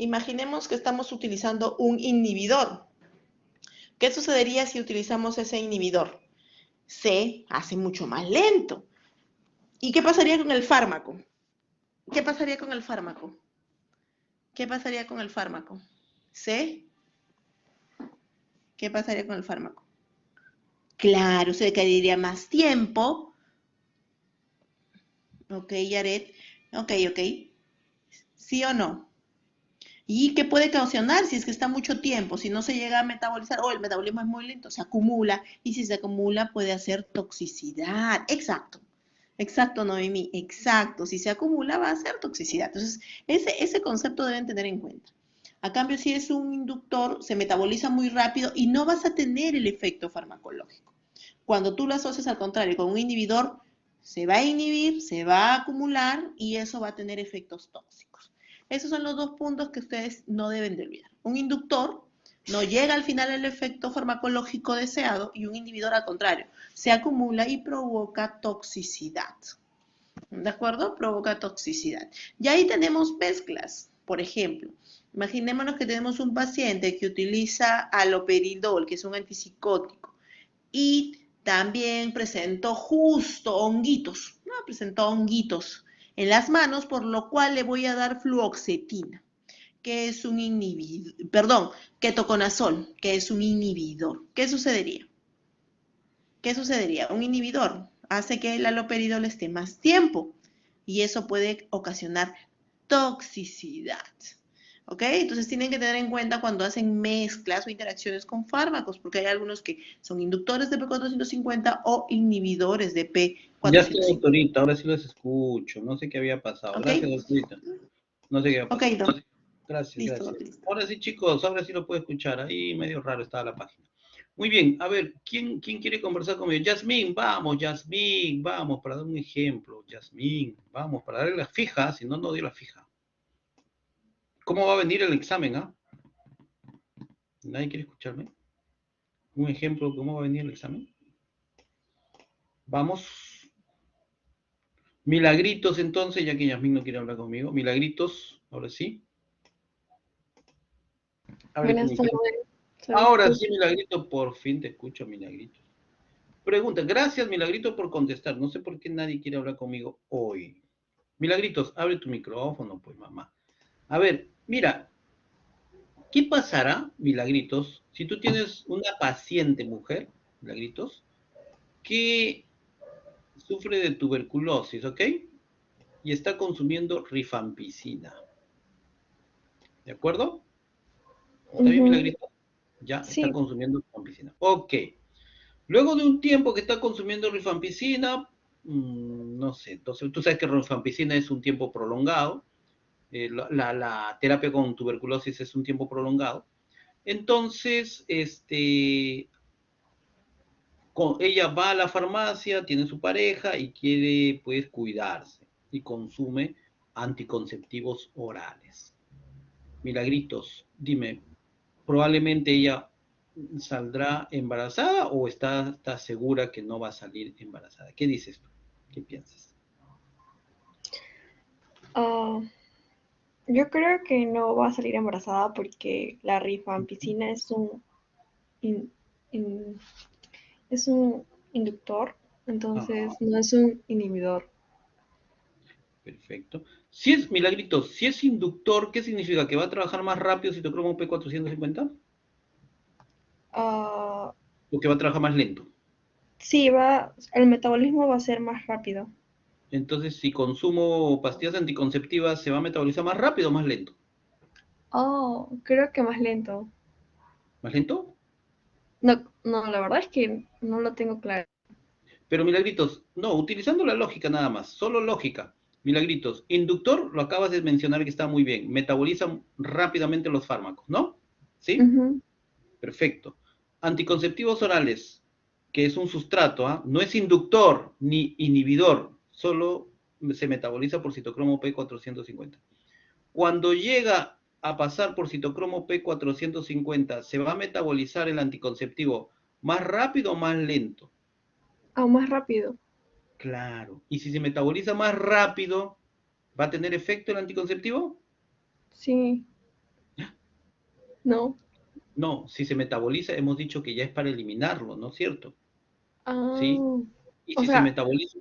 Imaginemos que estamos utilizando un inhibidor. ¿Qué sucedería si utilizamos ese inhibidor? Se hace mucho más lento. ¿Y qué pasaría con el fármaco? ¿Qué pasaría con el fármaco? ¿Qué pasaría con el fármaco? ¿Se? ¿Qué pasaría con el fármaco? Claro, se quedaría más tiempo. Ok, Yaret. Ok. ¿Sí o no? ¿Y qué puede ocasionar si es que está mucho tiempo? Si no se llega a metabolizar, o el metabolismo es muy lento, se acumula, y si se acumula puede hacer toxicidad. Exacto, Noemí, exacto. Si se acumula va a hacer toxicidad. Entonces, ese concepto deben tener en cuenta. A cambio, si es un inductor, se metaboliza muy rápido y no vas a tener el efecto farmacológico. Cuando tú lo asocias al contrario con un inhibidor, se va a inhibir, se va a acumular y eso va a tener efectos tóxicos. Esos son los dos puntos que ustedes no deben de olvidar. Un inductor no llega al final al efecto farmacológico deseado y un inhibidor al contrario, se acumula y provoca toxicidad. ¿De acuerdo? Provoca toxicidad. Y ahí tenemos mezclas. Por ejemplo, imaginémonos que tenemos un paciente que utiliza haloperidol, que es un antipsicótico, y también presentó justo honguitos, ¿no? Presentó honguitos en las manos, por lo cual le voy a dar fluoxetina, que es un inhibidor, perdón, ketoconazol, que es un inhibidor. ¿Qué sucedería? ¿Qué sucedería? Un inhibidor hace que el haloperidol esté más tiempo y eso puede ocasionar toxicidad. ¿Ok? Entonces tienen que tener en cuenta cuando hacen mezclas o interacciones con fármacos, porque hay algunos que son inductores de P450 o inhibidores de Ya estoy, P450. doctorita, ahora sí los escucho. No sé qué había pasado. ¿Ok? Gracias, doctorita. No sé qué había Ok, pasado. Doc. Gracias, Listo, gracias. listo. Ahora sí, chicos, ahora sí lo puedo escuchar. Ahí medio raro estaba la página. Muy bien, a ver, ¿quién quiere conversar conmigo? Yasmín, vamos, para dar un ejemplo. Yasmín, vamos, para darle la fija, si no, no dio la fija. ¿Cómo va a venir el examen, ah? ¿Nadie quiere escucharme? Un ejemplo, ¿cómo va a venir el examen? Vamos. Milagritos, entonces, ya que Yasmín no quiere hablar conmigo. Milagritos, ahora sí. Abre tu Buenas tardes, micrófono. ¿se me Ahora sí, escucha? Milagrito, por fin te escucho, Milagrito. Pregunta, gracias, Milagrito, por contestar. No sé por qué nadie quiere hablar conmigo hoy. Milagritos, abre tu micrófono, pues, mamá. A ver, mira, ¿qué pasará, Milagritos, si tú tienes una paciente mujer, Milagritos, que sufre de tuberculosis, ¿ok? Y está consumiendo rifampicina. ¿De acuerdo? ¿Está bien, Ujú. Milagrito? Ya, está Sí, consumiendo rifampicina. Ok. Luego de un tiempo que está consumiendo rifampicina, no sé, entonces tú sabes que rifampicina es un tiempo prolongado, la terapia con tuberculosis es un tiempo prolongado. Entonces, ella va a la farmacia, tiene su pareja y quiere pues cuidarse y consume anticonceptivos orales. Milagritos, dime, probablemente ella saldrá embarazada o está segura que no va a salir embarazada. ¿Qué dices tú? ¿Qué piensas? ah, yo creo que no va a salir embarazada porque la rifampicina in- in- es un inductor, entonces Ajá, no es un inhibidor. perfecto. Si es, Milagrito, si es inductor, ¿qué significa? ¿Que va a trabajar más rápido citocromo P450? Ah, ¿O que va a trabajar más lento? sí, el metabolismo va a ser más rápido. Entonces, si consumo pastillas anticonceptivas, ¿se va a metabolizar más rápido o más lento? Oh, creo que más lento. ¿Más lento? No, no, la verdad es que no lo tengo claro. Pero Milagritos, no, utilizando la lógica nada más, solo lógica. Milagritos, inductor, lo acabas de mencionar que está muy bien, metaboliza rápidamente los fármacos, ¿no? ¿Sí? Ujú. Perfecto. Anticonceptivos orales, que es un sustrato, ¿ah? No es inductor ni inhibidor, solo se metaboliza por citocromo P450. Cuando llega a pasar por citocromo P450, ¿se va a metabolizar el anticonceptivo más rápido o más lento? Aún más rápido. Claro. Y si se metaboliza más rápido, ¿va a tener efecto el anticonceptivo? Sí. No. No, si se metaboliza, hemos dicho que ya es para eliminarlo, ¿no es cierto? ¿Sí? Ah, Y o si se sea, metaboliza,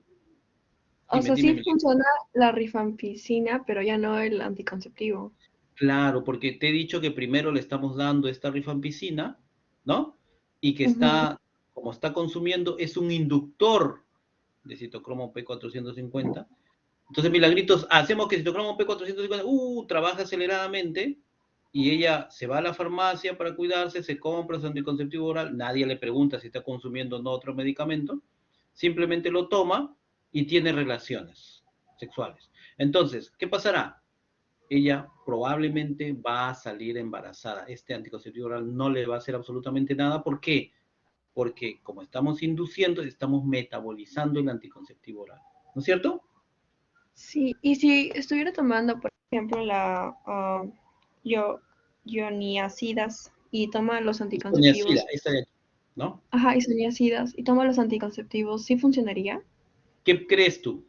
o dime, sea, dime, sí Miguel. funciona la rifampicina, pero ya no el anticonceptivo. Claro, porque te he dicho que primero le estamos dando esta rifampicina, ¿no? Y que Ujú. está, como está consumiendo, es un inductor de citocromo P450. Entonces, Milagritos, hacemos que citocromo P450, trabaja aceleradamente y ella se va a la farmacia para cuidarse, se compra su anticonceptivo oral, nadie le pregunta si está consumiendo o no otro medicamento, simplemente lo toma y tiene relaciones sexuales. Entonces, ¿qué pasará? Ella probablemente va a salir embarazada. Este anticonceptivo oral no le va a hacer absolutamente nada. ¿Por qué? Porque como estamos induciendo, estamos metabolizando el anticonceptivo oral. ¿No es cierto? Sí, y si estuviera tomando, por ejemplo, la yo, ioniacidas y toma los Isoniazida, anticonceptivos, esta de aquí, ¿no? ajá, isoniacidas y toma los anticonceptivos, ¿sí funcionaría? ¿Qué crees tú?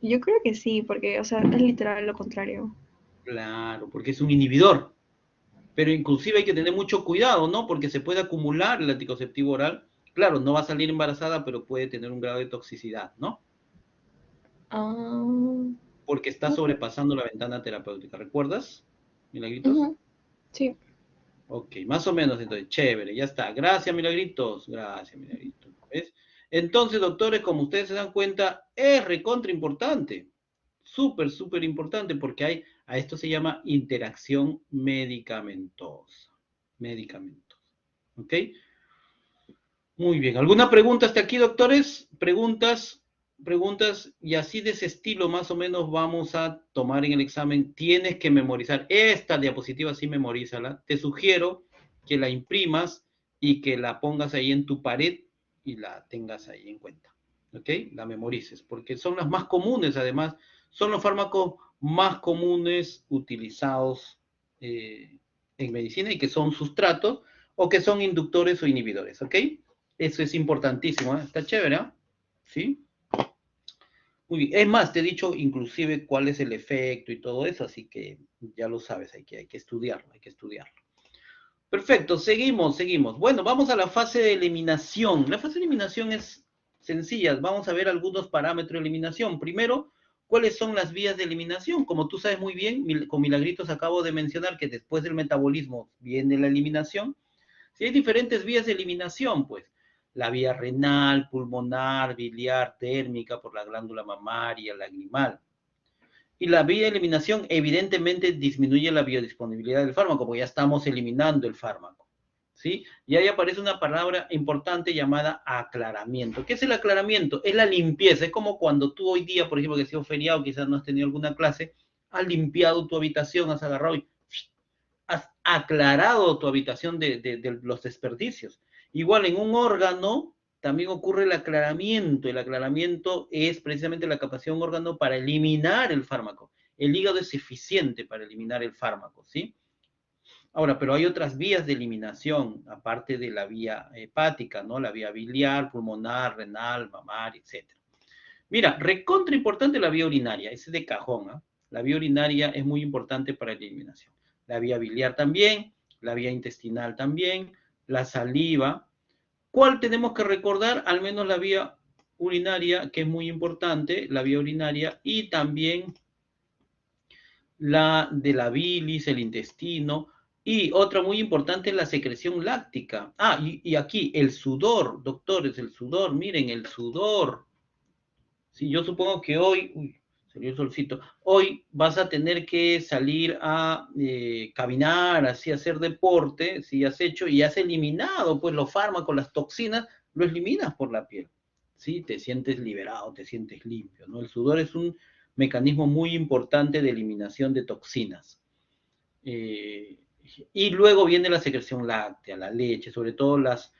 Yo creo que sí, porque, o sea, es literal lo contrario. Claro, porque es un inhibidor. Pero inclusive hay que tener mucho cuidado, ¿no? Porque se puede acumular el anticonceptivo oral. Claro, no va a salir embarazada, pero puede tener un grado de toxicidad, ¿no? Ah, Porque está ok. sobrepasando la ventana terapéutica. ¿Recuerdas, Milagritos? Ujú, sí. Ok, más o menos entonces, chévere, ya está. Gracias, Milagritos. Gracias, Milagritos. ¿Ves? Entonces, doctores, como ustedes se dan cuenta, es recontra importante. Súper, súper importante porque a esto se llama interacción medicamentosa. Medicamentos. ¿Ok? Muy bien. ¿Alguna pregunta hasta aquí, doctores? Preguntas, y así de ese estilo más o menos vamos a tomar en el examen. Tienes que memorizar. Esta diapositiva sí memorízala. Te sugiero que la imprimas y que la pongas ahí en tu pared y la tengas ahí en cuenta. ¿Ok? La memorices, porque son las más comunes, además, son los fármacos más comunes utilizados en medicina y que son sustratos o que son inductores o inhibidores. ¿Ok? Eso es importantísimo, ¿eh? Está chévere, ¿eh? ¿Sí? Muy bien. Es más, te he dicho inclusive cuál es el efecto y todo eso, así que ya lo sabes, hay que estudiarlo, hay que estudiarlo. Perfecto, seguimos. Bueno, vamos a la fase de eliminación. La fase de eliminación es sencilla. Vamos a ver algunos parámetros de eliminación. Primero, ¿cuáles son las vías de eliminación? Como tú sabes muy bien, con Milagritos acabo de mencionar que después del metabolismo viene la eliminación. Si hay diferentes vías de eliminación, pues la vía renal, pulmonar, biliar, térmica por la glándula mamaria, lagrimal. Y la vía de eliminación evidentemente disminuye la biodisponibilidad del fármaco, porque ya estamos eliminando el fármaco. ¿Sí? Y ahí aparece una palabra importante llamada aclaramiento. ¿Qué es el aclaramiento? Es la limpieza. Es como cuando tú hoy día, por ejemplo, que ha sido feriado, quizás no has tenido alguna clase, has limpiado tu habitación, has agarrado y has aclarado tu habitación de los desperdicios. Igual en un órgano también ocurre el aclaramiento. El aclaramiento es precisamente la capacidad de un órgano para eliminar el fármaco. El hígado es eficiente para eliminar el fármaco, ¿sí? Ahora, pero hay otras vías de eliminación, aparte de la vía hepática, ¿no? La vía biliar, pulmonar, renal, mamaria, etc. Mira, recontra importante la vía urinaria, ese es de cajón, ¿eh? La vía urinaria es muy importante para la eliminación. La vía biliar también, la vía intestinal también, la saliva. ¿Cuál tenemos que recordar? Al menos la vía urinaria, que es muy importante, la vía urinaria, y también la de la bilis, el intestino, y otra muy importante es la secreción láctica. Y aquí el sudor, doctores, el sudor, miren, el sudor. Sí, yo supongo que hoy, salió el solcito, hoy vas a tener que salir a caminar, así, hacer deporte, si has hecho y has eliminado pues los fármacos, las toxinas, lo eliminas por la piel, ¿sí? Te sientes liberado, te sientes limpio, ¿no? El sudor es un mecanismo muy importante de eliminación de toxinas. Eh, y luego viene la secreción láctea, la leche, sobre todo las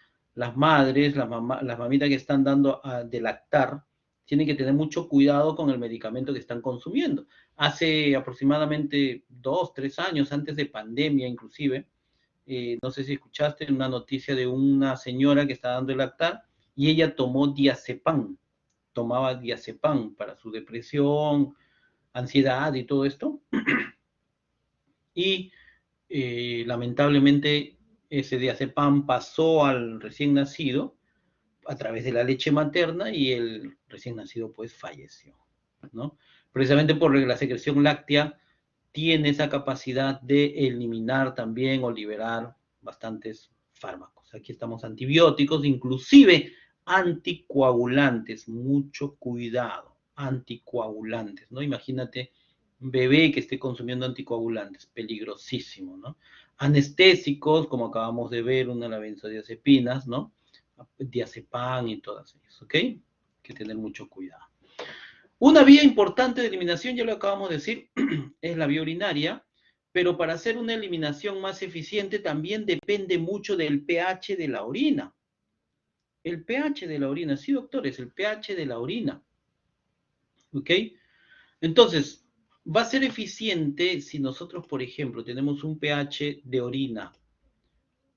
madres, las mamitas que están dando de lactar, tienen que tener mucho cuidado con el medicamento que están consumiendo. Hace aproximadamente 2, 3 años, antes de pandemia inclusive, no sé si escuchaste una noticia de una señora que está dando el lactar y ella tomó diazepam, tomaba diazepam para su depresión, ansiedad y todo esto. Y lamentablemente ese diazepam pasó al recién nacido a través de la leche materna y el recién nacido pues falleció, ¿no? Precisamente porque la secreción láctea tiene esa capacidad de eliminar también o liberar bastantes fármacos. Aquí estamos antibióticos, inclusive anticoagulantes, mucho cuidado, anticoagulantes, ¿no? Imagínate un bebé que esté consumiendo anticoagulantes, peligrosísimo, ¿no? Anestésicos, como acabamos de ver, una de las benzodiazepinas, ¿no? Diazepam y todas ellas, ¿ok? Hay que tener mucho cuidado. Una vía importante de eliminación, ya lo acabamos de decir, es la vía urinaria, pero para hacer una eliminación más eficiente también depende mucho del pH de la orina. El pH de la orina, sí, doctores, el pH de la orina. ¿Ok? Entonces, va a ser eficiente si nosotros, por ejemplo, tenemos un pH de orina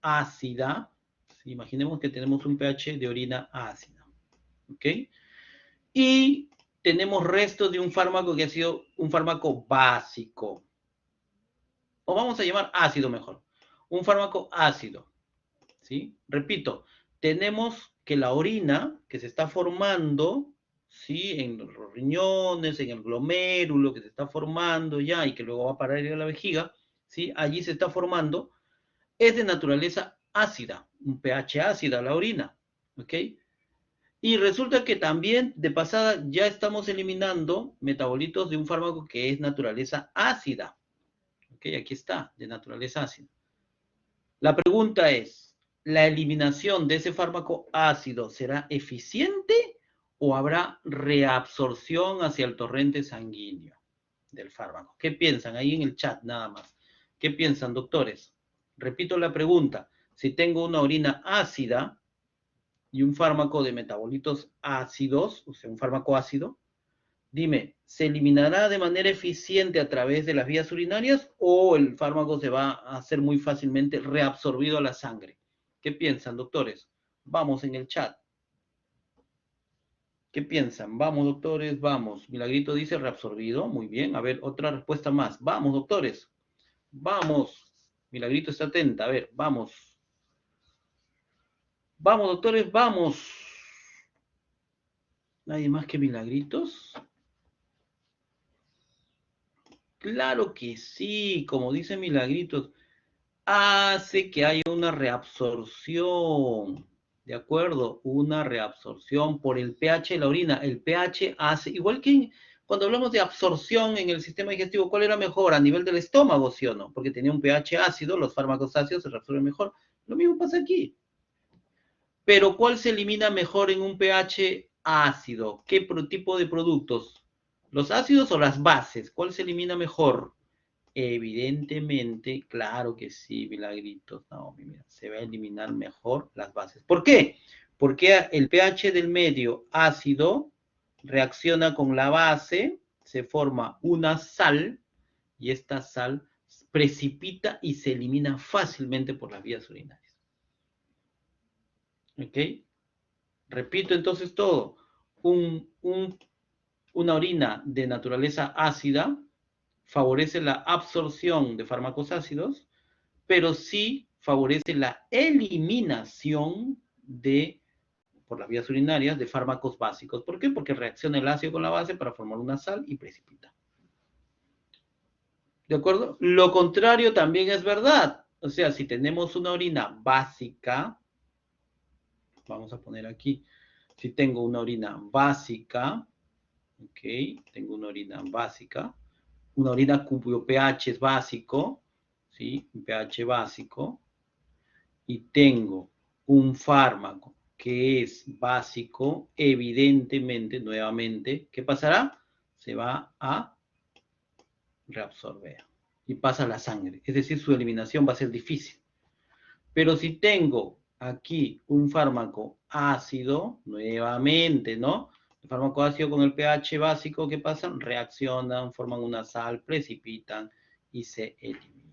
ácida. ¿Sí? Imaginemos que tenemos un pH de orina ácida. ¿Ok? Y tenemos restos de un fármaco que ha sido un fármaco básico. O vamos a llamar ácido mejor. Un fármaco ácido. ¿Sí? Repito, tenemos que la orina que se está formando, ¿sí? En los riñones, en el glomérulo que se está formando ya y que luego va a parar a la vejiga, ¿sí? Allí se está formando, es de naturaleza ácida, un pH ácida la orina, ¿ok? Y resulta que también de pasada ya estamos eliminando metabolitos de un fármaco que es naturaleza ácida, ¿ok? Aquí está, de naturaleza ácida. La pregunta es, ¿la eliminación de ese fármaco ácido será eficiente o habrá reabsorción hacia el torrente sanguíneo del fármaco? ¿Qué piensan? Ahí en el chat nada más. ¿Qué piensan, doctores? Repito la pregunta. Si tengo una orina ácida y un fármaco de metabolitos ácidos, o sea, un fármaco ácido, dime, ¿se eliminará de manera eficiente a través de las vías urinarias o el fármaco se va a hacer muy fácilmente reabsorbido a la sangre? ¿Qué piensan, doctores? Vamos en el chat. ¿Qué piensan? Vamos, doctores, vamos. Milagrito dice reabsorbido. Muy bien. A ver, otra respuesta más. Vamos, doctores. Vamos. Milagrito está atenta. A ver, vamos. Vamos, doctores, vamos. ¿Nadie más que Milagritos? Claro que sí, como dice Milagritos, hace que haya una reabsorción, ¿de acuerdo? Una reabsorción por el pH de la orina. El pH hace, igual que cuando hablamos de absorción en el sistema digestivo, ¿cuál era mejor? A nivel del estómago, ¿sí o no? Porque tenía un pH ácido, los fármacos ácidos se reabsorben mejor. Lo mismo pasa aquí. Pero ¿cuál se elimina mejor en un pH ácido? ¿Qué tipo de productos? ¿Los ácidos o las bases? ¿Cuál se elimina mejor? Evidentemente, claro que sí, Milagritos. No, mira, se va a eliminar mejor las bases. ¿Por qué? Porque el pH del medio ácido reacciona con la base, se forma una sal y esta sal precipita y se elimina fácilmente por las vías urinarias. ¿Ok? Repito entonces todo. Una orina de naturaleza ácida favorece la absorción de fármacos ácidos, pero sí favorece la eliminación por las vías urinarias de fármacos básicos. ¿Por qué? Porque reacciona el ácido con la base para formar una sal y precipita. ¿De acuerdo? Lo contrario también es verdad. O sea, si tenemos una orina básica, vamos a poner aquí, si tengo una orina básica, ok, tengo una orina básica, una orina cuyo pH es básico, ¿sí? Un pH básico, y tengo un fármaco que es básico, evidentemente, nuevamente, ¿qué pasará? Se va a reabsorber y pasa a la sangre. Es decir, su eliminación va a ser difícil. Pero si tengo aquí un fármaco ácido, nuevamente, ¿no? El fármaco ácido con el pH básico, ¿qué pasa? Reaccionan, forman una sal, precipitan y se eliminan.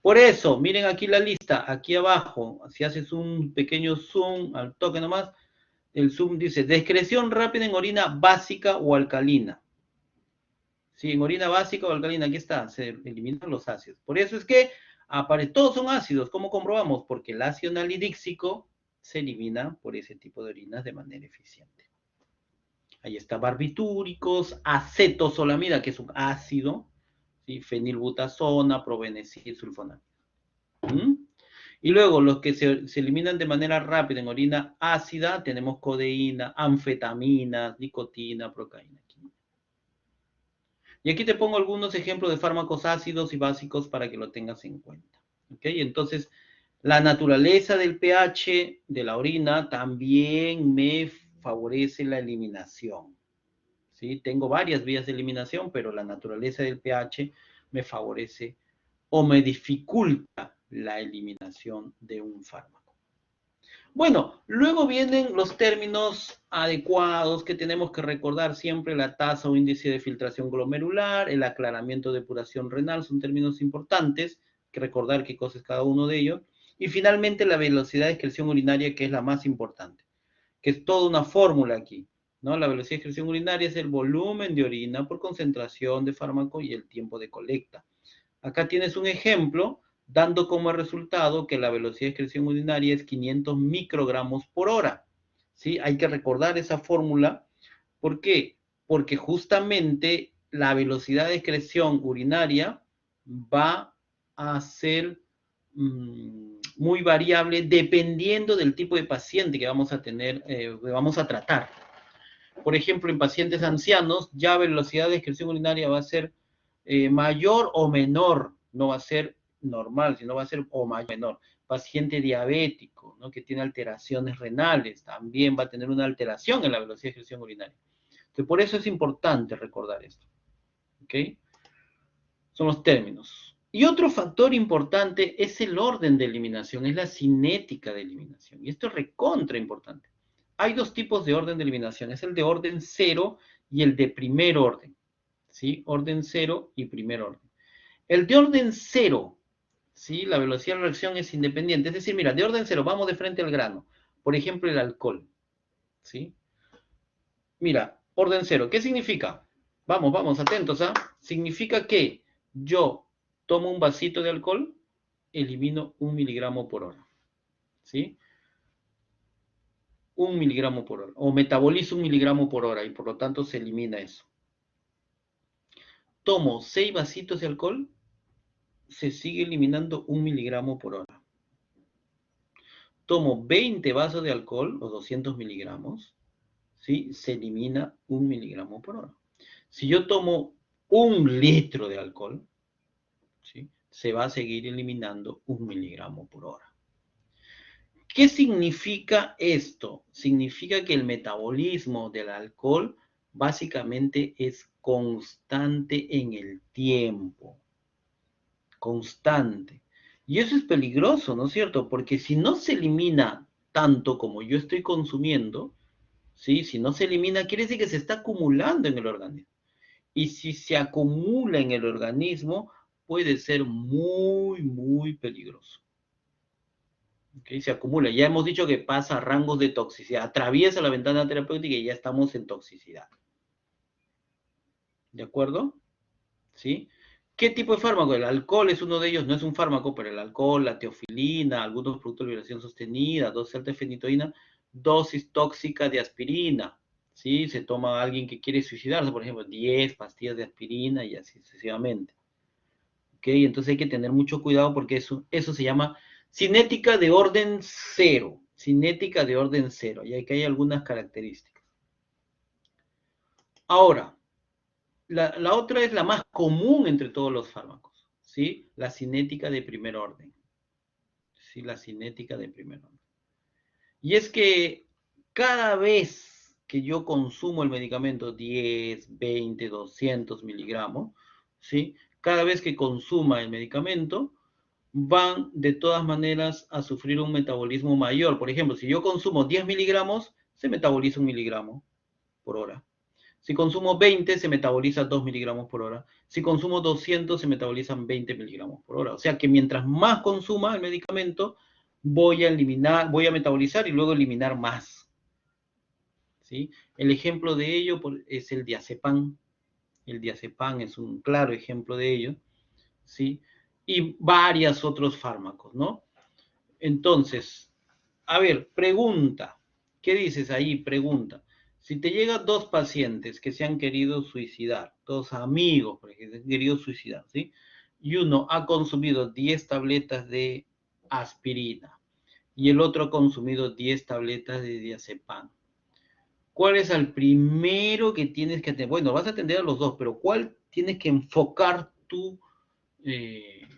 Por eso, miren aquí la lista, aquí abajo, si haces un pequeño zoom, al toque nomás, el zoom dice, descreción rápida en orina básica o alcalina. Sí, en orina básica o alcalina, aquí está, se eliminan los ácidos. Por eso es que todos son ácidos. ¿Cómo comprobamos? Porque el ácido nalidíxico se elimina por ese tipo de orinas de manera eficiente. Ahí está, barbitúricos, acetosolamida, que es un ácido, ¿sí? Fenilbutazona, probenecid, sulfonamida. ¿Mm? Y luego los que se eliminan de manera rápida en orina ácida, tenemos codeína, anfetaminas, nicotina, procaína. Y aquí te pongo algunos ejemplos de fármacos ácidos y básicos para que lo tengas en cuenta. ¿Ok? Entonces, la naturaleza del pH de la orina también me favorece la eliminación. ¿Sí? Tengo varias vías de eliminación, pero la naturaleza del pH me favorece o me dificulta la eliminación de un fármaco. Bueno, luego vienen los términos adecuados que tenemos que recordar siempre: la tasa o índice de filtración glomerular, el aclaramiento de depuración renal, son términos importantes, que recordar qué cosa es cada uno de ellos. Y finalmente la velocidad de excreción urinaria, que es la más importante, que es toda una fórmula aquí, ¿no? La velocidad de excreción urinaria es el volumen de orina por concentración de fármaco y el tiempo de colecta. Acá tienes un ejemplo dando como resultado que la velocidad de excreción urinaria es 500 microgramos por hora. ¿Sí? Hay que recordar esa fórmula. ¿Por qué? Porque justamente la velocidad de excreción urinaria va a ser muy variable dependiendo del tipo de paciente que vamos a tener, que vamos a tratar. Por ejemplo, en pacientes ancianos, ya velocidad de excreción urinaria va a ser mayor o menor, no va a ser normal, sino va a ser o mayor o menor. Paciente diabético, ¿no? Que tiene alteraciones renales, también va a tener una alteración en la velocidad de excreción urinaria. Entonces, por eso es importante recordar esto. ¿Ok? Son los términos. Y otro factor importante es el orden de eliminación, es la cinética de eliminación. Y esto es recontra importante. Hay dos tipos de orden de eliminación, es el de orden cero y el de primer orden. ¿Sí? Orden cero y primer orden. El de orden cero, ¿sí? La velocidad de reacción es independiente. Es decir, mira, de orden cero, vamos de frente al grano. Por ejemplo, el alcohol. ¿Sí? Mira, orden cero, ¿qué significa? Vamos, atentos, ¿ah? Significa que yo tomo un vasito de alcohol, elimino 1 miligramo por hora. ¿Sí? 1 miligramo por hora. O metabolizo 1 miligramo por hora y por lo tanto se elimina eso. Tomo 6 vasitos de alcohol, se sigue eliminando 1 miligramo por hora. Tomo 20 vasos de alcohol, o 200 miligramos, ¿sí? Se elimina 1 miligramo por hora. Si yo tomo 1 litro de alcohol, ¿sí? Se va a seguir eliminando 1 miligramo por hora. ¿Qué significa esto? Significa que el metabolismo del alcohol básicamente es constante en el tiempo. Constante. Y eso es peligroso, ¿no es cierto? Porque si no se elimina tanto como yo estoy consumiendo, ¿sí? Si no se elimina, quiere decir que se está acumulando en el organismo. Y si se acumula en el organismo, puede ser muy, muy peligroso. ¿Okay? Se acumula. Ya hemos dicho que pasa a rangos de toxicidad. Atraviesa la ventana terapéutica y ya estamos en toxicidad. ¿De acuerdo? ¿Sí? ¿Qué tipo de fármaco? El alcohol es uno de ellos, no es un fármaco, pero el alcohol, la teofilina, algunos productos de liberación sostenida, dosis alta de fenitoína, dosis tóxica de aspirina. ¿Sí? Se toma a alguien que quiere suicidarse, por ejemplo, 10 pastillas de aspirina y así sucesivamente. ¿Ok? Entonces hay que tener mucho cuidado porque eso se llama cinética de orden cero. Cinética de orden cero. Y aquí hay algunas características. Ahora, la otra es la más común entre todos los fármacos, ¿sí? La cinética de primer orden. ¿Sí? La cinética de primer orden. Y es que cada vez que yo consumo el medicamento 10, 20, 200 miligramos, ¿sí? Cada vez que consuma el medicamento, van de todas maneras a sufrir un metabolismo mayor. Por ejemplo, si yo consumo 10 miligramos, se metaboliza 1 miligramo por hora. Si consumo 20, se metaboliza 2 miligramos por hora. Si consumo 200, se metabolizan 20 miligramos por hora. O sea que mientras más consuma el medicamento, voy a metabolizar y luego eliminar más. ¿Sí? El ejemplo de ello es el diazepam. El diazepam es un claro ejemplo de ello, ¿sí? Y varios otros fármacos, ¿no? Entonces, a ver, pregunta. ¿Qué dices ahí? Pregunta. Si te llegan dos pacientes que se han querido suicidar, dos amigos que se han querido suicidar, ¿sí? Y uno ha consumido 10 tabletas de aspirina y el otro ha consumido 10 tabletas de diazepam. ¿Cuál es el primero que tienes que atender? Bueno, vas a atender a los dos, pero ¿cuál tienes que enfocar tu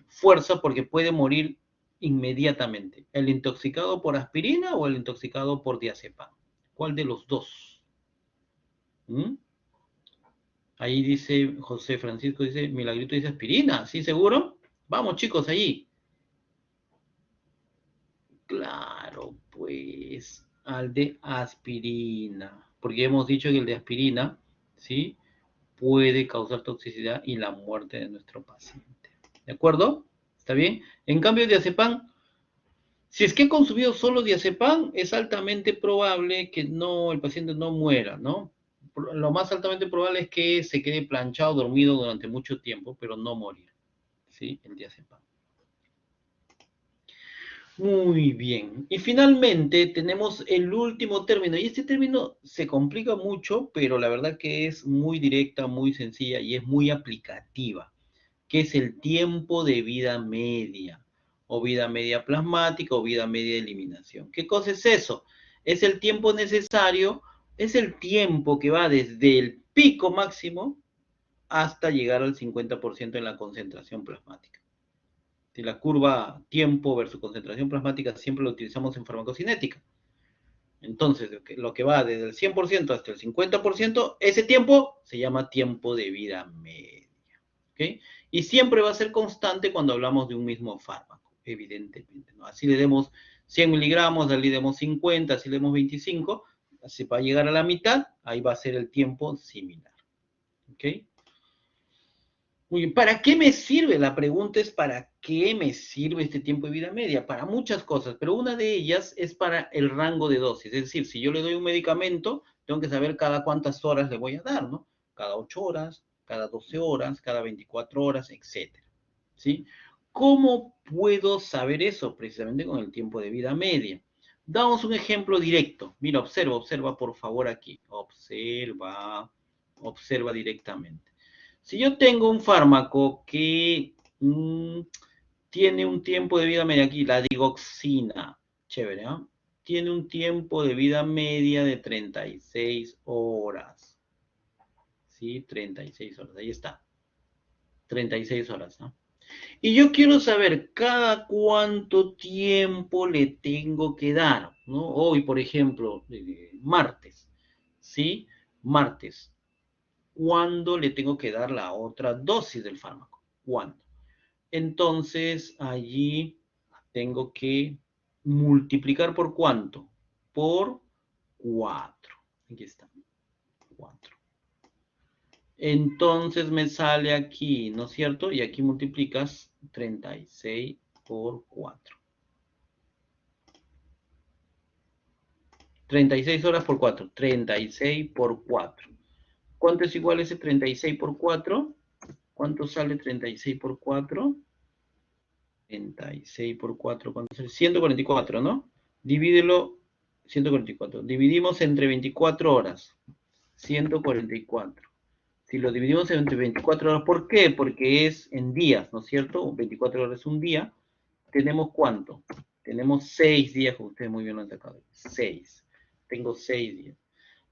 fuerza porque puede morir inmediatamente? ¿El intoxicado por aspirina o el intoxicado por diazepam? ¿Cuál de los dos? ¿Mm? Ahí dice José Francisco, dice, Milagrito dice aspirina, ¿sí seguro? Vamos chicos, allí. Claro, pues al de aspirina, porque hemos dicho que el de aspirina, ¿sí? Puede causar toxicidad y la muerte de nuestro paciente. ¿De acuerdo? ¿Está bien? En cambio, el diazepam, si es que he consumido solo diazepam, es altamente probable que no, el paciente no muera, ¿no? Lo más altamente probable es que se quede planchado, dormido durante mucho tiempo, pero no morir, ¿sí? El diazepam. Muy bien. Y finalmente tenemos el último término. Y este término se complica mucho, pero la verdad que es muy directa, muy sencilla y es muy aplicativa, que es el tiempo de vida media, o vida media plasmática, o vida media de eliminación. ¿Qué cosa es eso? Es el tiempo necesario, es el tiempo que va desde el pico máximo hasta llegar al 50% en la concentración plasmática. Si la curva tiempo versus concentración plasmática siempre lo utilizamos en farmacocinética. Entonces, lo que va desde el 100% hasta el 50%, ese tiempo se llama tiempo de vida media. ¿Okay? Y siempre va a ser constante cuando hablamos de un mismo fármaco, evidentemente, ¿no? Así le demos 100 miligramos, así le demos 50, así le demos 25, así para llegar a la mitad, ahí va a ser el tiempo similar. ¿Ok? Muy bien, ¿para qué me sirve? La pregunta es ¿para qué me sirve este tiempo de vida media? Para muchas cosas, pero una de ellas es para el rango de dosis. Es decir, si yo le doy un medicamento, tengo que saber cada cuántas horas le voy a dar, ¿no? Cada 8 horas, cada 12 horas, cada 24 horas, etc. ¿Sí? ¿Cómo puedo saber eso? Precisamente con el tiempo de vida media. Damos un ejemplo directo. Mira, observa por favor aquí. Observa directamente. Si yo tengo un fármaco que tiene un tiempo de vida media aquí, la digoxina, chévere, ¿eh? Tiene un tiempo de vida media de 36 horas. ¿Sí? 36 horas, ahí está. 36 horas, ¿no? Y yo quiero saber cada cuánto tiempo le tengo que dar, ¿no? Hoy, por ejemplo, martes, ¿sí? Martes. ¿Cuándo le tengo que dar la otra dosis del fármaco? ¿Cuándo? Entonces, allí tengo que multiplicar por ¿cuánto? Por 4. Aquí está, 4. Entonces me sale aquí, ¿no es cierto? Y aquí multiplicas 36 por 4. 36 horas por 4. 36 por 4. ¿Cuánto es igual ese 36 por 4? ¿Cuánto sale 36 por 4? 36 por 4, ¿cuánto sale? 144, ¿no? Divídelo, 144. Dividimos entre 24 horas. 144. Si lo dividimos entre 24 horas, ¿por qué? Porque es en días, ¿no es cierto? 24 horas es un día. ¿Tenemos cuánto? Tenemos 6 días, como ustedes muy bien lo han sacado. 6. Tengo 6 días.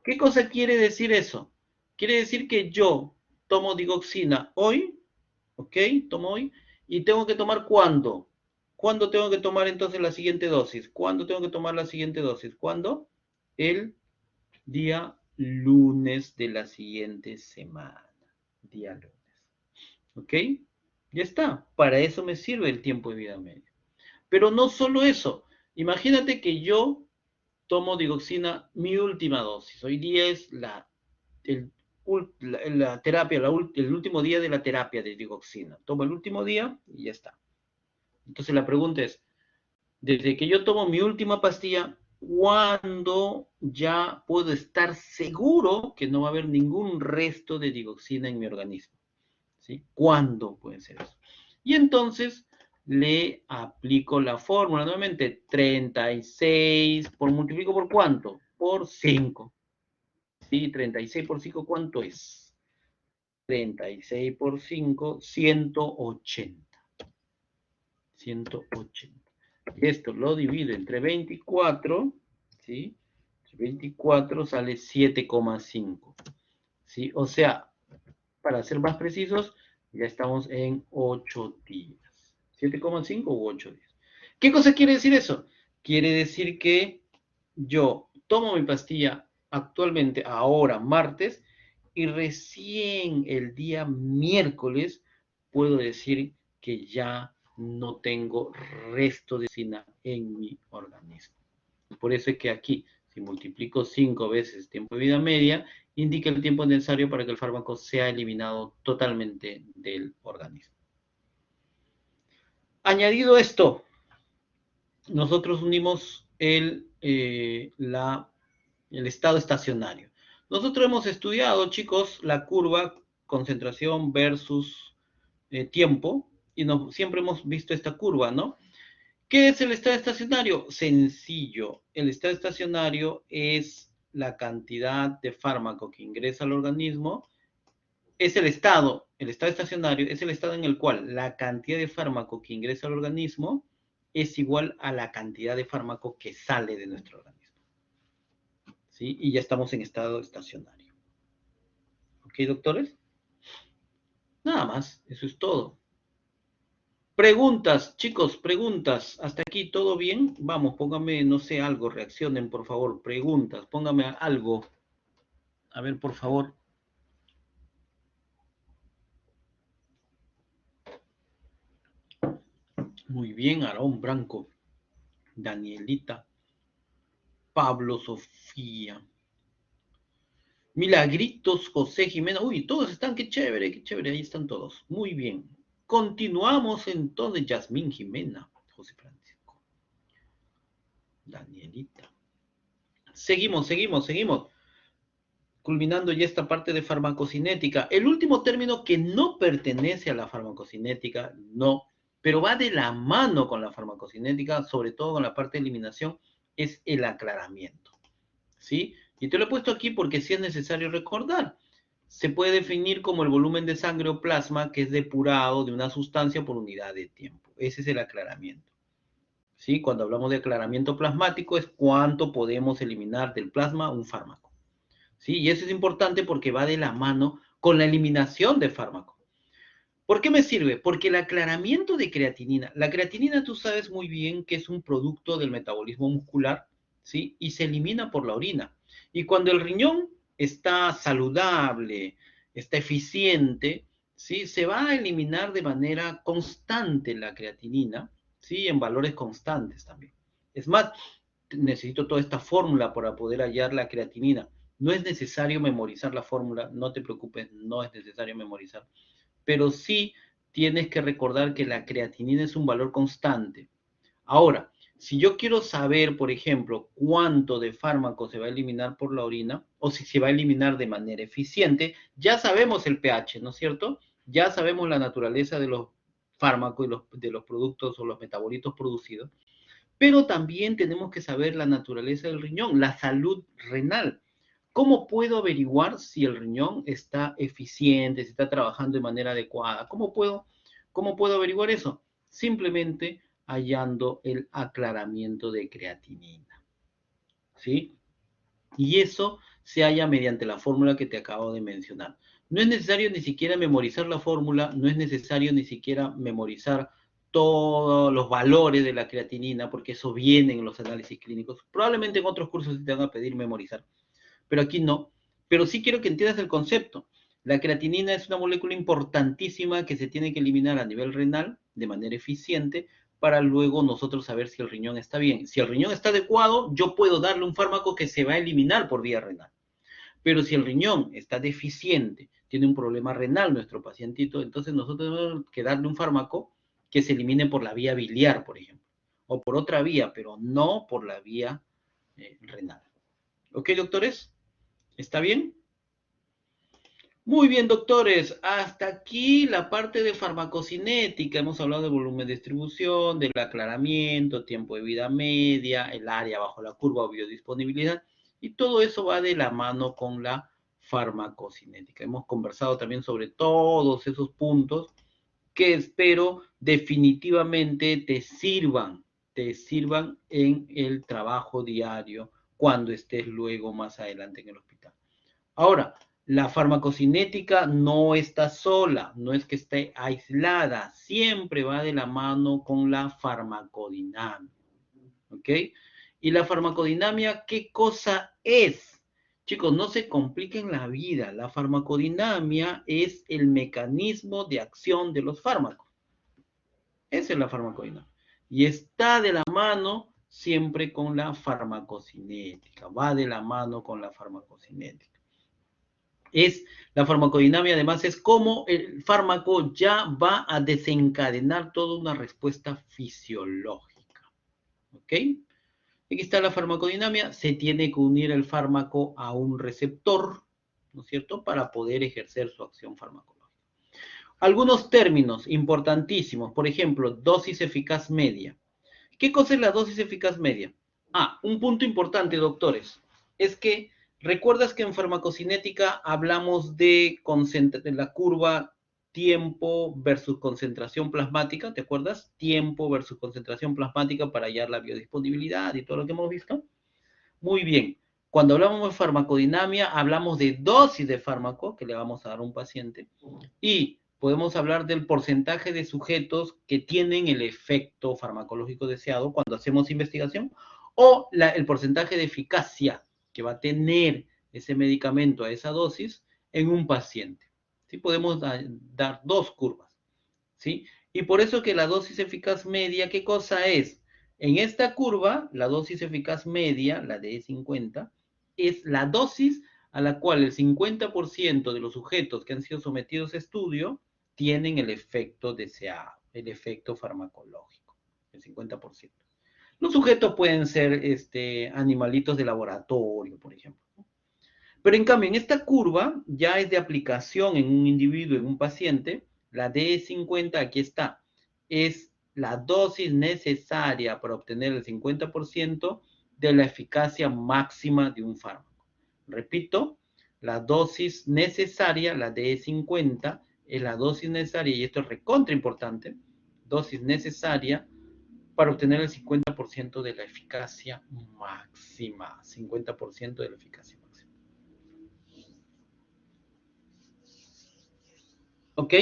¿Qué cosa quiere decir eso? Quiere decir que yo tomo digoxina hoy, ¿ok? Tomo hoy, y tengo que tomar ¿cuándo? ¿Cuándo tengo que tomar entonces la siguiente dosis? ¿Cuándo tengo que tomar la siguiente dosis? ¿Cuándo? El día lunes de la siguiente semana. Día lunes. ¿Ok? Ya está. Para eso me sirve el tiempo de vida media. Pero no solo eso. Imagínate que yo tomo digoxina mi última dosis. Hoy día es la terapia, el último día de la terapia de digoxina. Tomo el último día y ya está. Entonces la pregunta es, desde que yo tomo mi última pastilla, cuando ya puedo estar seguro que no va a haber ningún resto de digoxina en mi organismo. ¿Sí? ¿Cuándo puede ser eso? Y entonces le aplico la fórmula nuevamente, 36 multiplico por ¿cuánto? Por 5. ¿Sí? 36 por 5, ¿cuánto es? 36 por 5, 180. 180. Esto lo divido entre 24, ¿sí? 24 sale 7,5. ¿Sí? O sea, para ser más precisos, ya estamos en 8 días. 7,5 u 8 días. ¿Qué cosa quiere decir eso? Quiere decir que yo tomo mi pastilla actualmente, ahora, martes, y recién el día miércoles puedo decir que ya no tengo resto de toxina en mi organismo. Por eso es que aquí, si multiplico 5 veces tiempo de vida media, indica el tiempo necesario para que el fármaco sea eliminado totalmente del organismo. Añadido esto, nosotros unimos el estado estacionario. Nosotros hemos estudiado, chicos, la curva concentración versus tiempo, y siempre hemos visto esta curva, ¿no? ¿Qué es el estado estacionario? Sencillo. El estado estacionario es la cantidad de fármaco que ingresa al organismo. Es el estado estacionario es el estado en el cual la cantidad de fármaco que ingresa al organismo es igual a la cantidad de fármaco que sale de nuestro organismo. ¿Sí? Y ya estamos en estado estacionario. ¿Ok, doctores? Nada más, eso es todo. Preguntas, chicos, preguntas. ¿Hasta aquí todo bien? Vamos, póngame, no sé, algo, reaccionen, por favor. Preguntas, póngame algo. A ver, por favor. Muy bien, Aarón Branco, Danielita, Pablo, Sofía, Milagritos, José Jimena. Uy, todos están, qué chévere, ahí están todos. Muy bien. Continuamos entonces, Yasmín Jimena, José Francisco, Danielita. Seguimos. Culminando ya esta parte de farmacocinética. El último término que no pertenece a la farmacocinética, no, pero va de la mano con la farmacocinética, sobre todo con la parte de eliminación, es el aclaramiento. ¿Sí? Y te lo he puesto aquí porque sí es necesario recordar. Se puede definir como el volumen de sangre o plasma que es depurado de una sustancia por unidad de tiempo. Ese es el aclaramiento. ¿Sí? Cuando hablamos de aclaramiento plasmático es cuánto podemos eliminar del plasma un fármaco. ¿Sí? Y eso es importante porque va de la mano con la eliminación de fármaco. ¿Por qué me sirve? Porque el aclaramiento de creatinina, la creatinina tú sabes muy bien que es un producto del metabolismo muscular, ¿sí? Y se elimina por la orina. Y cuando el riñón está saludable, está eficiente, ¿sí? Se va a eliminar de manera constante la creatinina, ¿sí? En valores constantes también. Es más, necesito toda esta fórmula para poder hallar la creatinina. No es necesario memorizar la fórmula, no te preocupes, no es necesario memorizar, pero sí tienes que recordar que la creatinina es un valor constante. Ahora, si yo quiero saber, por ejemplo, cuánto de fármaco se va a eliminar por la orina, o si se va a eliminar de manera eficiente, ya sabemos el pH, ¿no es cierto? Ya sabemos la naturaleza de los fármacos y de los productos o los metabolitos producidos, pero también tenemos que saber la naturaleza del riñón, la salud renal. ¿Cómo puedo averiguar si el riñón está eficiente, si está trabajando de manera adecuada? ¿Cómo puedo averiguar eso? Simplemente hallando el aclaramiento de creatinina. ¿Sí? Y eso se halla mediante la fórmula que te acabo de mencionar. No es necesario ni siquiera memorizar la fórmula, no es necesario ni siquiera memorizar todos los valores de la creatinina, porque eso viene en los análisis clínicos. Probablemente en otros cursos te van a pedir memorizar, pero aquí no. Pero sí quiero que entiendas el concepto. La creatinina es una molécula importantísima que se tiene que eliminar a nivel renal de manera eficiente para luego nosotros saber si el riñón está bien. Si el riñón está adecuado, yo puedo darle un fármaco que se va a eliminar por vía renal. Pero si el riñón está deficiente, tiene un problema renal nuestro pacientito, entonces nosotros tenemos que darle un fármaco que se elimine por la vía biliar, por ejemplo, o por otra vía, pero no por la vía renal. ¿Ok, doctores? ¿Está bien? Muy bien, doctores. Hasta aquí la parte de farmacocinética. Hemos hablado de volumen de distribución, del aclaramiento, tiempo de vida media, el área bajo la curva o biodisponibilidad. Y todo eso va de la mano con la farmacocinética. Hemos conversado también sobre todos esos puntos que espero definitivamente te sirvan en el trabajo diario cuando estés luego más adelante en el hospital. Ahora, la farmacocinética no está sola, no es que esté aislada, siempre va de la mano con la farmacodinamia. ¿Ok? Y la farmacodinamia, ¿qué cosa es? Chicos, no se compliquen la vida. La farmacodinamia es el mecanismo de acción de los fármacos. Esa es la farmacodinamia. Y está de la mano siempre con la farmacocinética. Va de la mano con la farmacocinética. La farmacodinamia además es cómo el fármaco ya va a desencadenar toda una respuesta fisiológica. ¿Ok? Aquí está la farmacodinamia. Se tiene que unir el fármaco a un receptor, ¿no es cierto?, para poder ejercer su acción farmacológica. Algunos términos importantísimos, por ejemplo, dosis eficaz media. ¿Qué cosa es la dosis eficaz media? Un punto importante, doctores, es que recuerdas que en farmacocinética hablamos de la curva tiempo versus concentración plasmática, ¿te acuerdas? Tiempo versus concentración plasmática para hallar la biodisponibilidad y todo lo que hemos visto. Muy bien. Cuando hablamos de farmacodinamia, hablamos de dosis de fármaco que le vamos a dar a un paciente y podemos hablar del porcentaje de sujetos que tienen el efecto farmacológico deseado cuando hacemos investigación o el porcentaje de eficacia que va a tener ese medicamento a esa dosis en un paciente. ¿Sí? Podemos dar dos curvas. ¿Sí? Y por eso que la dosis eficaz media, ¿qué cosa es? En esta curva, la dosis eficaz media, la de 50, es la dosis a la cual el 50% de los sujetos que han sido sometidos a estudio tienen el efecto deseado, el efecto farmacológico, el 50%. Los sujetos pueden ser animalitos de laboratorio, por ejemplo. Pero en cambio, en esta curva ya es de aplicación en un individuo, en un paciente, la D50, aquí está, es la dosis necesaria para obtener el 50% de la eficacia máxima de un fármaco. Repito, la dosis necesaria, la D50, es la dosis necesaria, y esto es recontra importante, dosis necesaria para obtener el 50% de la eficacia máxima. 50% de la eficacia máxima. ¿Ok?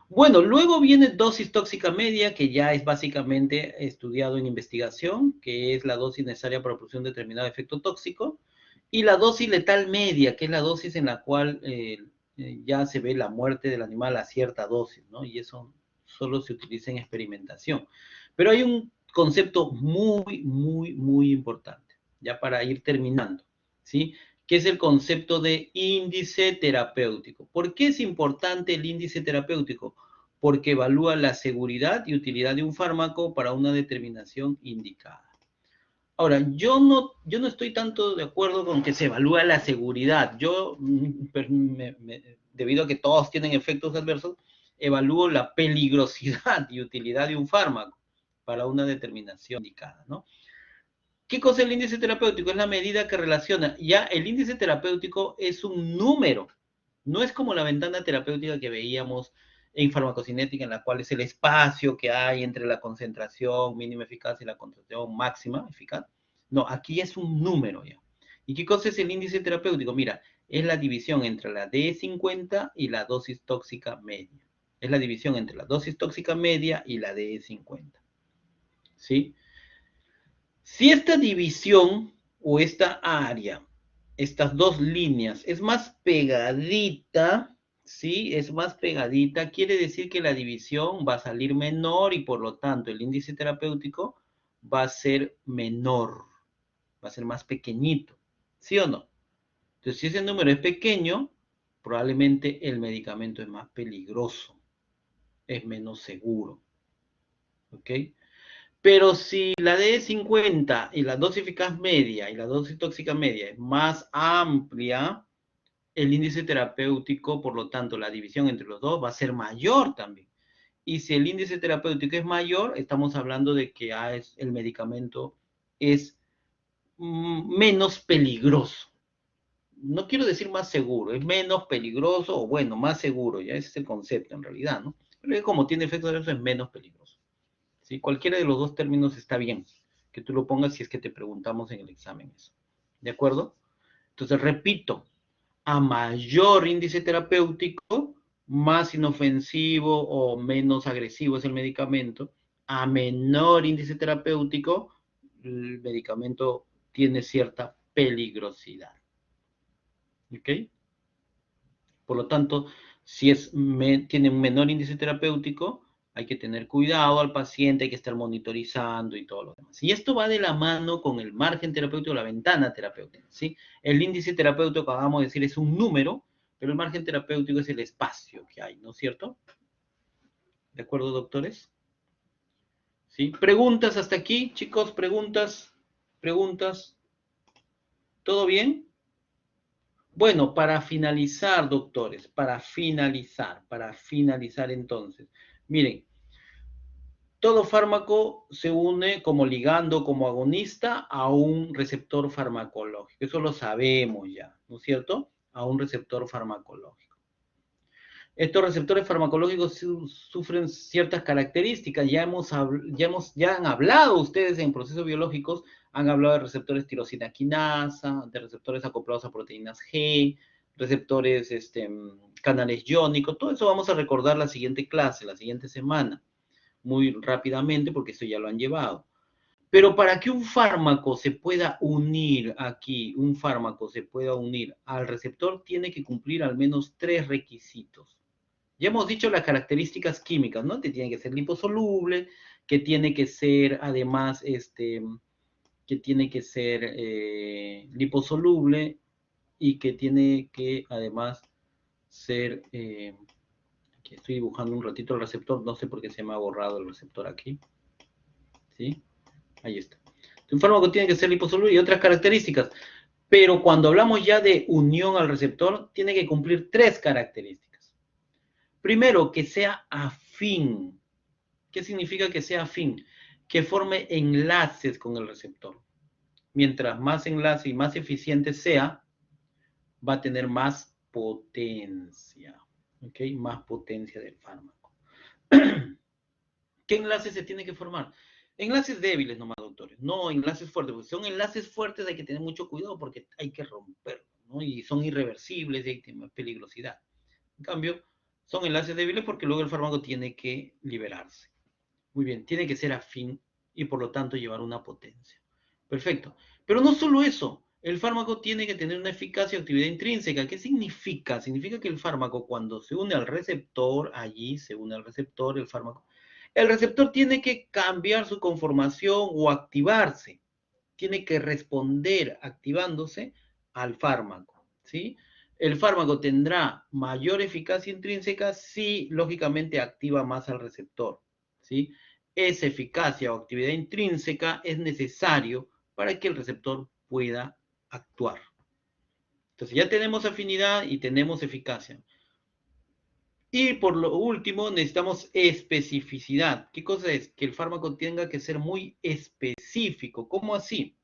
Bueno, luego viene dosis tóxica media, que ya es básicamente estudiado en investigación, que es la dosis necesaria para producir un determinado efecto tóxico, y la dosis letal media, que es la dosis en la cual ya se ve la muerte del animal a cierta dosis, ¿no? Y eso solo se utiliza en experimentación. Pero hay un concepto muy, muy, muy importante, ya para ir terminando, ¿sí? Que es el concepto de índice terapéutico. ¿Por qué es importante el índice terapéutico? Porque evalúa la seguridad y utilidad de un fármaco para una determinación indicada. Ahora, yo no estoy tanto de acuerdo con que se evalúa la seguridad. Yo, debido a que todos tienen efectos adversos, evalúo la peligrosidad y utilidad de un fármaco para una determinación indicada, ¿no? ¿Qué cosa es el índice terapéutico? Es la medida que relaciona. Ya el índice terapéutico es un número. No es como la ventana terapéutica que veíamos en farmacocinética, en la cual es el espacio que hay entre la concentración mínima eficaz y la concentración máxima eficaz. No, aquí es un número ya. ¿Y qué cosa es el índice terapéutico? Mira, es la división entre la D50 y la dosis tóxica media. Es la división entre la dosis tóxica media y la D50. ¿Sí? Si esta división o esta área, estas dos líneas, es más pegadita, ¿sí? Es más pegadita, quiere decir que la división va a salir menor y por lo tanto el índice terapéutico va a ser menor, va a ser más pequeñito, ¿sí o no? Entonces, si ese número es pequeño, probablemente el medicamento es más peligroso, es menos seguro, ¿ok? Pero si la D es 50 y la dosis eficaz media y la dosis tóxica media es más amplia, el índice terapéutico, por lo tanto, la división entre los dos va a ser mayor también. Y si el índice terapéutico es mayor, estamos hablando de que el medicamento es menos peligroso. No quiero decir más seguro, es menos peligroso o bueno, más seguro, ya ese es el concepto en realidad, ¿no? Pero como tiene efectos adversos es menos peligroso. ¿Sí? Cualquiera de los dos términos está bien, que tú lo pongas si es que te preguntamos en el examen eso. ¿De acuerdo? Entonces, repito, a mayor índice terapéutico, más inofensivo o menos agresivo es el medicamento. A menor índice terapéutico, el medicamento tiene cierta peligrosidad. ¿Ok? Por lo tanto, si tiene un menor índice terapéutico, hay que tener cuidado al paciente, hay que estar monitorizando y todo lo demás. Y esto va de la mano con el margen terapéutico, la ventana terapéutica, ¿sí? El índice terapéutico, acabamos de decir, es un número, pero el margen terapéutico es el espacio que hay, ¿no es cierto? ¿De acuerdo, doctores? ¿Sí? ¿Preguntas hasta aquí, chicos? ¿Preguntas? ¿Preguntas? ¿Todo bien? Bueno, para finalizar, doctores, para finalizar entonces, miren, todo fármaco se une como ligando, como agonista a un receptor farmacológico. Eso lo sabemos ya, ¿no es cierto? A un receptor farmacológico. Estos receptores farmacológicos sufren ciertas características. Ya han hablado ustedes en procesos biológicos, han hablado de receptores tirosina quinasa, de receptores acoplados a proteínas G, receptores canales iónicos. Todo eso vamos a recordar la siguiente clase, la siguiente semana, muy rápidamente, porque eso ya lo han llevado. Pero para que un fármaco se pueda unir aquí, un fármaco se pueda unir al receptor, tiene que cumplir al menos 3 requisitos. Ya hemos dicho las características químicas, ¿no? Que tiene que ser liposoluble, que tiene que ser además, que tiene que ser liposoluble y que tiene que además ser, que estoy dibujando un ratito el receptor, no sé por qué se me ha borrado el receptor aquí, ¿sí? Ahí está. Un fármaco tiene que ser liposoluble y otras características, pero cuando hablamos ya de unión al receptor, tiene que cumplir 3 características. Primero, que sea afín. ¿Qué significa que sea afín? Que forme enlaces con el receptor. Mientras más enlace y más eficiente sea, va a tener más potencia. ¿Ok? Más potencia del fármaco. ¿Qué enlaces se tiene que formar? Enlaces débiles nomás, doctores. No enlaces fuertes. Porque son enlaces fuertes, hay que tener mucho cuidado porque hay que romperlos, ¿no? Y son irreversibles y hay más peligrosidad. En cambio, son enlaces débiles porque luego el fármaco tiene que liberarse. Muy bien, tiene que ser afín y por lo tanto llevar una potencia. Perfecto. Pero no solo eso, el fármaco tiene que tener una eficacia y actividad intrínseca. ¿Qué significa? Significa que el fármaco cuando se une al receptor, allí se une al receptor, el receptor tiene que cambiar su conformación o activarse. Tiene que responder activándose al fármaco, ¿sí? El fármaco tendrá mayor eficacia intrínseca si, lógicamente, activa más al receptor, ¿sí? Esa eficacia o actividad intrínseca es necesario para que el receptor pueda actuar. Entonces, ya tenemos afinidad y tenemos eficacia. Y por lo último, necesitamos especificidad. ¿Qué cosa es? Que el fármaco tenga que ser muy específico. ¿Cómo así?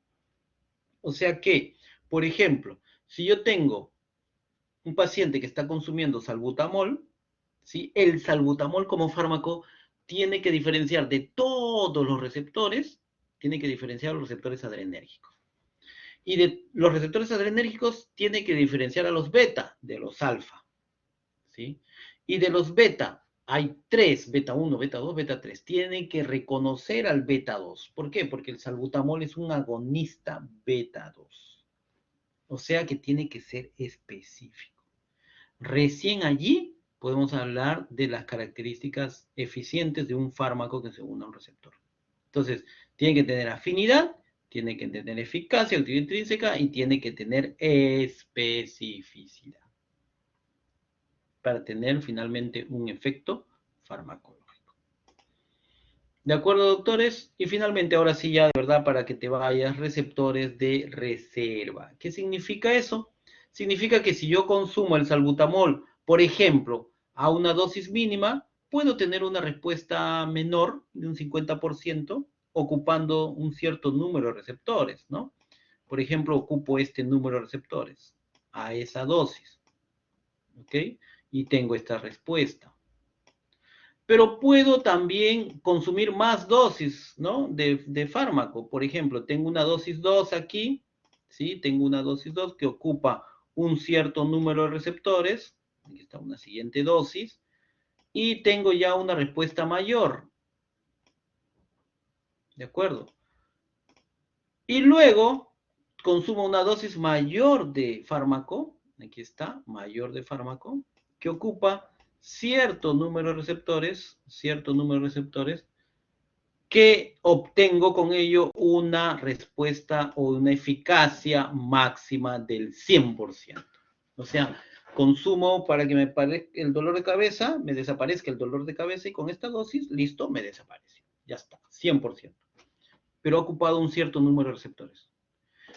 O sea que, por ejemplo, si yo tengo un paciente que está consumiendo salbutamol, ¿sí? El salbutamol como fármaco tiene que diferenciar de todos los receptores, tiene que diferenciar los receptores adrenérgicos. Y de los receptores adrenérgicos tiene que diferenciar a los beta de los alfa, ¿sí? Y de los beta, hay 3, beta 1, beta 2, beta 3. Tienen que reconocer al beta 2. ¿Por qué? Porque el salbutamol es un agonista beta 2. O sea que tiene que ser específico. Recién allí podemos hablar de las características eficientes de un fármaco que se une a un receptor. Entonces, tiene que tener afinidad, tiene que tener eficacia, actividad intrínseca y tiene que tener especificidad para tener finalmente un efecto farmacológico. ¿De acuerdo, doctores? Y finalmente, ahora sí ya de verdad para que te vayas, receptores de reserva. ¿Qué significa eso? Significa que si yo consumo el salbutamol, por ejemplo, a una dosis mínima, puedo tener una respuesta menor de un 50% ocupando un cierto número de receptores, ¿no? Por ejemplo, ocupo este número de receptores a esa dosis, ¿ok? Y tengo esta respuesta. Pero puedo también consumir más dosis, ¿no? De fármaco. Por ejemplo, tengo una dosis 2 aquí, ¿sí? Tengo una dosis 2 que ocupa un cierto número de receptores. Aquí está una siguiente dosis. Y tengo ya una respuesta mayor. ¿De acuerdo? Y luego consumo una dosis mayor de fármaco. Aquí está, mayor de fármaco, que ocupa cierto número de receptores, que obtengo con ello una respuesta o una eficacia máxima del 100%. O sea, consumo para que me parezca el dolor de cabeza, me desaparezca el dolor de cabeza y con esta dosis, listo, me desaparece. Ya está, 100%. Pero ha ocupado un cierto número de receptores.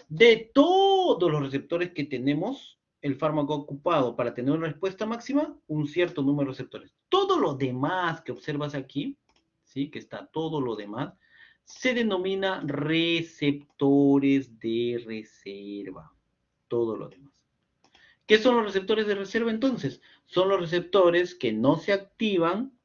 De todos los receptores que tenemos, el fármaco ha ocupado para tener una respuesta máxima un cierto número de receptores. Todo lo demás que observas aquí, ¿sí? Que está todo lo demás, se denomina receptores de reserva. Todo lo demás. ¿Qué son los receptores de reserva entonces? Son los receptores que no se activan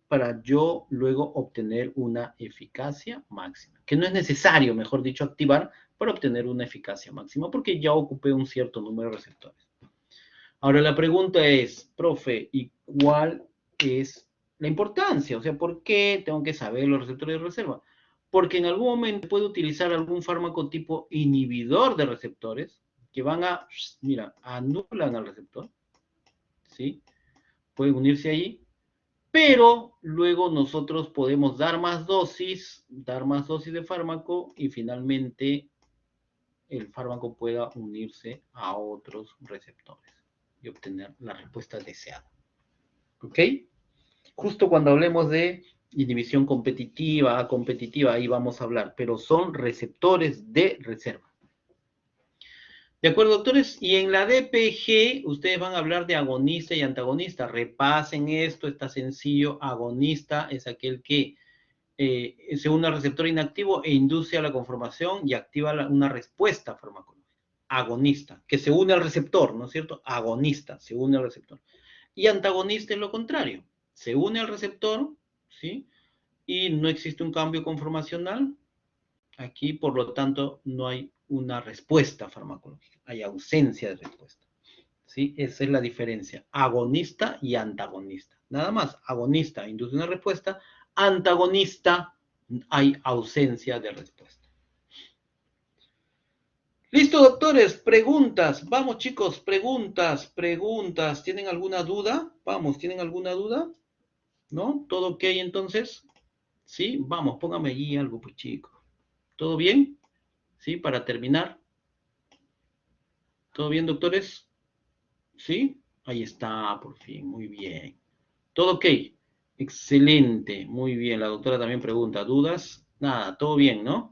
para yo luego obtener una eficacia máxima. Que no es necesario, mejor dicho, activar para obtener una eficacia máxima, porque ya ocupé un cierto número de receptores. Ahora la pregunta es, profe, ¿y cuál es la importancia? O sea, ¿por qué tengo que saber los receptores de reserva? Porque en algún momento puedo utilizar algún fármaco tipo inhibidor de receptores que van a, mira, anulan al receptor, ¿sí? Pueden unirse ahí, pero luego nosotros podemos dar más dosis de fármaco y finalmente el fármaco pueda unirse a otros receptores y obtener la respuesta deseada. ¿Ok? Justo cuando hablemos de inhibición competitiva, ahí vamos a hablar, pero son receptores de reserva. ¿De acuerdo, doctores? Y en la DPG, ustedes van a hablar de agonista y antagonista. Repasen esto, está sencillo. Agonista es aquel que se une al receptor inactivo e induce a la conformación y activa una respuesta farmacológica. Agonista, que se une al receptor, ¿no es cierto? Agonista, se une al receptor. Y antagonista es lo contrario. Se une al receptor, ¿sí? Y no existe un cambio conformacional. Aquí, por lo tanto, no hay una respuesta farmacológica. Hay ausencia de respuesta. ¿Sí? Esa es la diferencia. Agonista y antagonista. Nada más. Agonista induce una respuesta. Antagonista, hay ausencia de respuesta. Listo, doctores. Preguntas. Vamos, chicos. Preguntas. ¿Tienen alguna duda? Vamos, ¿tienen alguna duda? ¿No? ¿Todo ok entonces? ¿Sí? Vamos, póngame allí algo, pues, chicos. ¿Todo bien? ¿Sí? Para terminar. ¿Todo bien, doctores? ¿Sí? Ahí está, por fin. Muy bien. ¿Todo ok? Excelente. Muy bien. La doctora también pregunta, ¿dudas? Nada, todo bien, ¿no?